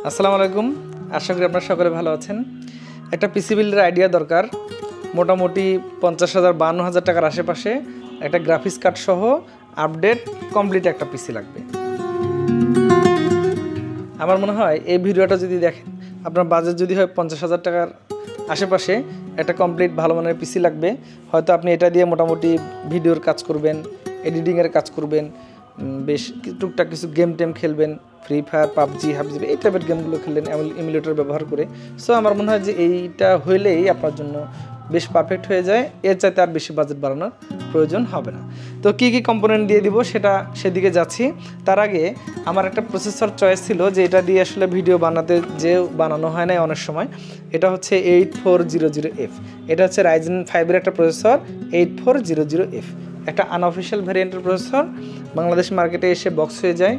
আসসালামু আলাইকুম। আশা করি আপনারা সকলে ভালো আছেন। একটা পিসি বিল্ডের আইডিয়া দরকার। মোটামুটি 50,000 52,000 টাকার আশেপাশে একটা গ্রাফিক্স কার্ড সহ আপডেট কমপ্লিট একটা পিসি লাগবে। আমার মনে হয় এই ভিডিওটা যদি দেখেন, আপনার বাজেট যদি হয় 50,000 টাকার আশেপাশে একটা কমপ্লিট ভালো মানের পিসি লাগবে। হয়তো আপনি এটা দিয়ে মোটামুটি ভিডিওর কাজ করবেন, এডিটিংয়ের কাজ করবেন, বেশ টুকটাক কিছু গেম টেম খেলবেন, ফ্রি ফায়ার, পাবজি, হাবজি এই টাইপের গেমগুলো খেললেন ইমুলেটর ব্যবহার করে। সো আমার মনে হয় যে এইটা হইলেই আপনার জন্য বেশ পারফেক্ট হয়ে যায়। এর চাইতে আর বেশি বাজেট বাড়ানোর প্রয়োজন হবে না। তো কী কী কম্পোনেন্ট দিয়ে দিব সেদিকে যাচ্ছি। তার আগে আমার একটা প্রসেসর চয়েস ছিল যে এটা দিয়ে আসলে ভিডিও বানানো হয় না অনেক সময়। এটা হচ্ছে 8400F। এটা হচ্ছে Ryzen 5-এর একটা প্রসেসর 8400F, একটা আনঅফিশিয়াল ভ্যারিয়েন্টের প্রসেসর। বাংলাদেশ মার্কেটে এসে বক্স হয়ে যায়,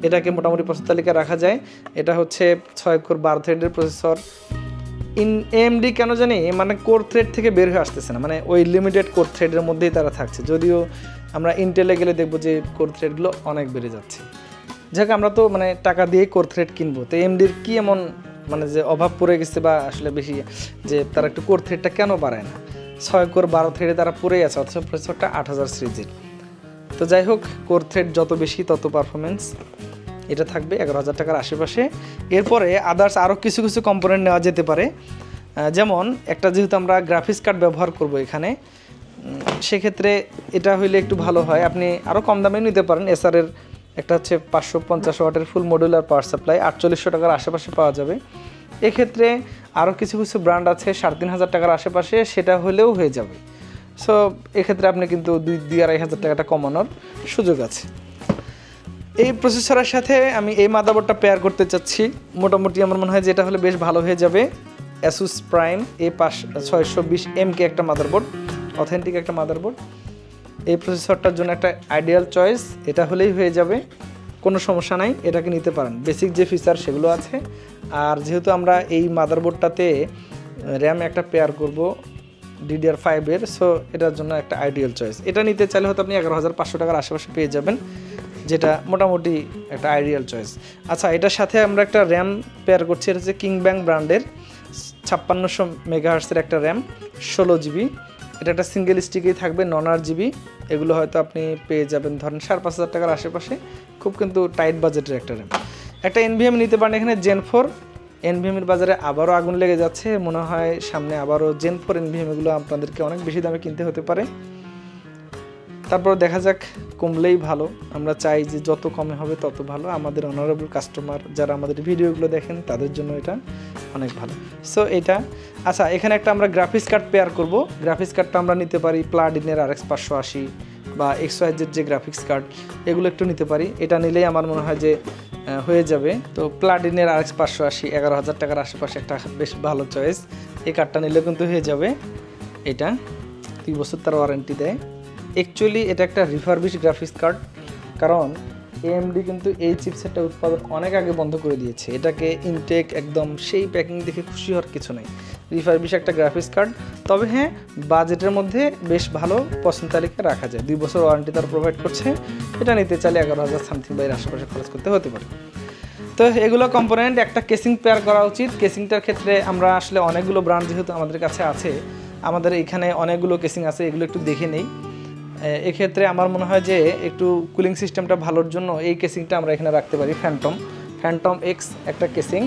এটাকে মোটামুটি প্রসেসর তালিকায় রাখা যায়। এটা হচ্ছে 6 কোর 12 থ্রেডের প্রসেসর। AMD কেন জানি মানে কোর থ্রেড থেকে বের হয়ে আসতেছে না, মানে ওই লিমিটেড কোর থ্রেডের মধ্যেই তারা থাকছে। যদিও আমরা ইন্টেলে গেলে দেখবো যে কোর থ্রেডগুলো অনেক বেড়ে যাচ্ছে। যাক, আমরা তো মানে টাকা দিয়ে কোর থ্রেড কিনবো, তো AMDর কি এমন মানে যে অভাব পড়ে গেছে বা আসলে বেশি যে তারা একটু কোর থ্রেডটা কেন বাড়ায় না? 6 কোর 12 থ্রেডে তারা পড়েই আছে, অথচ প্রসেসরটা 8000 সিরিজের। তো যাই হোক, কোর থ্রেড যত বেশি তত পারফরমেন্স। এটা থাকবে 11,000 টাকার আশেপাশে। এরপরে আদার্স আরও কিছু কিছু কম্পোনেন্ট নেওয়া যেতে পারে। যেমন একটা, যেহেতু আমরা গ্রাফিক্স কার্ড ব্যবহার করব এখানে, সেক্ষেত্রে এটা হইলে একটু ভালো হয়। আপনি আরও কম দামে নিতে পারেন। এসআরের একটা হচ্ছে 550 ওয়াটের ফুল মডুলার পাওয়ার সাপ্লাই 4800 টাকার আশেপাশে পাওয়া যাবে। এক্ষেত্রে আরও কিছু কিছু ব্র্যান্ড আছে 3,500 টাকার আশেপাশে, সেটা হলেও হয়ে যাবে। সো এক্ষেত্রে আপনি কিন্তু 2,000-2,500 টাকাটা কমানোর সুযোগ আছে। এই প্রসেসরের সাথে আমি এই মাদারবোর্ডটা পেয়ার করতে চাচ্ছি। মোটামুটি আমার মনে হয় যে এটা হলে বেশ ভালো হয়ে যাবে। Asus Prime A620M একটা মাদারবোর্ড, অথেন্টিক একটা মাদারবোর্ড। এই প্রসেসরটার জন্য একটা আইডিয়াল চয়েস, এটা হলেই হয়ে যাবে, কোনো সমস্যা নাই, এটাকে নিতে পারেন। বেসিক যে ফিচার সেগুলো আছে। আর যেহেতু আমরা এই মাদারবোর্ডটাতে র্যাম একটা পেয়ার করব DDR5-এর, সো এটার জন্য একটা আইডিয়াল চয়েস। এটা নিতে চাইলে হয়তো আপনি 11,500 টাকার আশেপাশে পেয়ে যাবেন, যেটা মোটামুটি একটা আইডিয়াল চয়েস। আচ্ছা, এটার সাথে আমরা একটা র্যাম পেয়ার করছি। এটা হচ্ছে কিংব্যাং ব্র্যান্ডের 5600 মেগাহার্টসের একটা র্যাম, 16 জিবি। এটা একটা সিঙ্গেল স্টিকেই থাকবে, non-RGB। এগুলো হয়তো আপনি পেয়ে যাবেন ধরেন 5,500 টাকার আশেপাশে, খুব কিন্তু টাইট বাজেটের একটা র্যাম। একটা NVMe নিতে পারেন এখানে Gen 4। NVMeর বাজারে আবারও আগুন লেগে যাচ্ছে, মনে হয় সামনে আবারও Gen 4 NVMeগুলো আপনাদেরকে অনেক বেশি দামে কিনতে হতে পারে। তারপর দেখা যাক, কমলেই ভালো। আমরা চাই যে যত কমে হবে তত ভালো। আমাদের অনারেবল কাস্টমার যারা আমাদের ভিডিওগুলো দেখেন তাদের জন্য এটা অনেক ভালো। সো এটা আচ্ছা, এখানে একটা আমরা গ্রাফিক্স কার্ড পেয়ার করব। গ্রাফিক্স কার্ডটা আমরা নিতে পারি প্লাডিনের RX 580 বা XYZ যে গ্রাফিক্স কার্ড, এগুলো একটু নিতে পারি। এটা নিলেই আমার মনে হয় যে হয়ে যাবে। তো প্লাডিনের RX 580 11,000 টাকার আশেপাশে একটা বেশ ভালো চয়েস। এই কার্ডটা নিলে কিন্তু হয়ে যাবে। এটা 2 বছর তার ওয়ারেন্টি দেয়। অ্যাকচুয়ালি এটা একটা রিফারবিশ গ্রাফিক্স কার্ড, কারণ AMD কিন্তু এই চিপসেটটা উৎপাদন অনেক আগে বন্ধ করে দিয়েছে। এটাকে ইনটেক একদম সেই প্যাকিং দেখে খুশি হওয়ার কিছু নেই। রিফারবিশ একটা গ্রাফিক্স কার্ড, তবে হ্যাঁ, বাজেটের মধ্যে বেশ ভালো পছন্দ তালিকা রাখা যায়। 2 বছর ওয়ারেন্টি তার প্রোভাইড করছে। এটা নিতে চাইলে 11,000 সামথিং বা এর আশেপাশে খরচ করতে হতে পারে। তো এগুলো কম্পোনেন্ট। একটা কেসিং পেয়ার করা উচিত। কেসিংটার ক্ষেত্রে আমরা আসলে অনেকগুলো ব্র্যান্ড যেহেতু আমাদের কাছে আছে, আমাদের এখানে অনেকগুলো কেসিং আছে, এগুলো একটু দেখে নেই। এক্ষেত্রে আমার মনে হয় যে একটু কুলিং সিস্টেমটা ভালোর জন্য এই কেসিংটা আমরা এখানে রাখতে পারি। ফ্যান্টম X একটা কেসিং।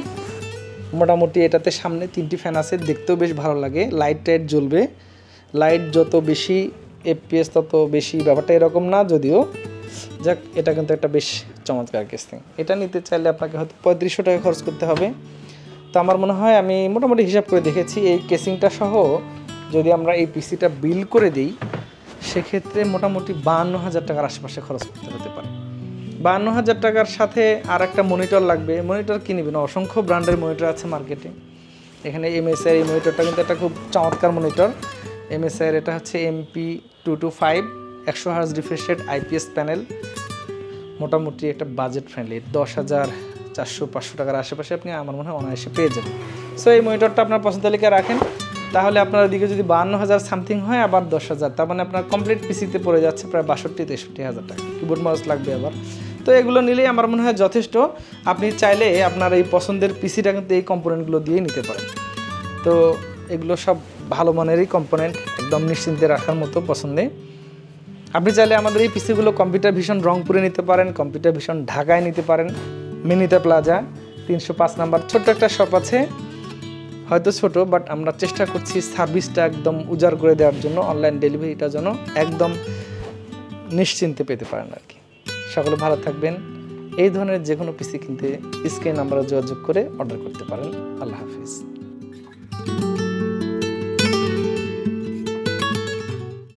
মোটামুটি এটাতে সামনে 3টি ফ্যান আছে, দেখতেও বেশ ভালো লাগে। লাইট জ্বলবে, লাইট যত বেশি FPS তত বেশি, ব্যাপারটা এরকম না যদিও। যাক, এটা কিন্তু একটা বেশ চমৎকার কেসিং। এটা নিতে চাইলে আপনাকে হয়তো 3500 টাকা খরচ করতে হবে। তো আমার মনে হয়, আমি মোটামুটি হিসাব করে দেখেছি, এই কেসিংটা সহ যদি আমরা এই পিসিটা বিল্ড করে দিই, সেক্ষেত্রে মোটামুটি 52,000 টাকার আশেপাশে খরচ করতে হতে পারে। 52,000 টাকার সাথে আর একটা মনিটর লাগবে। মনিটর কি নেবেন? অসংখ্য ব্র্যান্ডের মনিটর আছে মার্কেটে। এখানে MSI এই মনিটরটা কিন্তু একটা খুব চমৎকার মনিটর। MSI এটা হচ্ছে MP225 100 hertz refresh rate IPS panel. মোটামুটি একটা বাজেট ফ্রেন্ডলি 10,400-500 টাকার আশেপাশে আপনি আমার মনে হয় অনায়াসে পেয়ে যাবেন। সো এই মনিটরটা আপনার পছন্দ তালিকায় রাখেন। তাহলে আপনার দিকে যদি 52,000 সামথিং হয়, আবার 10,000, তার মানে আপনার কমপ্লিট পিসিতে পড়ে যাচ্ছে প্রায় 62-63,000 টাকা। কিবোর্ড মাউস লাগবে আবার। তো এগুলো নিলেই আমার মনে হয় যথেষ্ট। আপনি চাইলে আপনার এই পছন্দের পিসিটা কিন্তু এই কম্পোনেন্টগুলো দিয়ে নিতে পারেন। তো এগুলো সব ভালো মানেরই কম্পোনেন্ট, একদম নিশ্চিন্তে রাখার মতো পছন্দে। আপনি চাইলে আমাদের এই পিসিগুলো কম্পিউটার ভিশন রংপুরে নিতে পারেন, কম্পিউটার ভিশন ঢাকায় নিতে পারেন, মিনিতা প্লাজা 305 নাম্বার ছোট্ট একটা শপ আছে, হয়তো ছোট, বাট আমরা চেষ্টা করছি সার্ভিসটা একদম উজাড় করে দেওয়ার জন্য, অনলাইন ডেলিভারিটা যেন একদম নিশ্চিন্তে পেতে পারেন আর কি। সকলে ভালো থাকবেন। এই ধরনের যে কোনো পিসি কিনতে স্ক্রিন নাম্বারে যোগাযোগ করে অর্ডার করতে পারেন। আল্লাহ হাফিজ।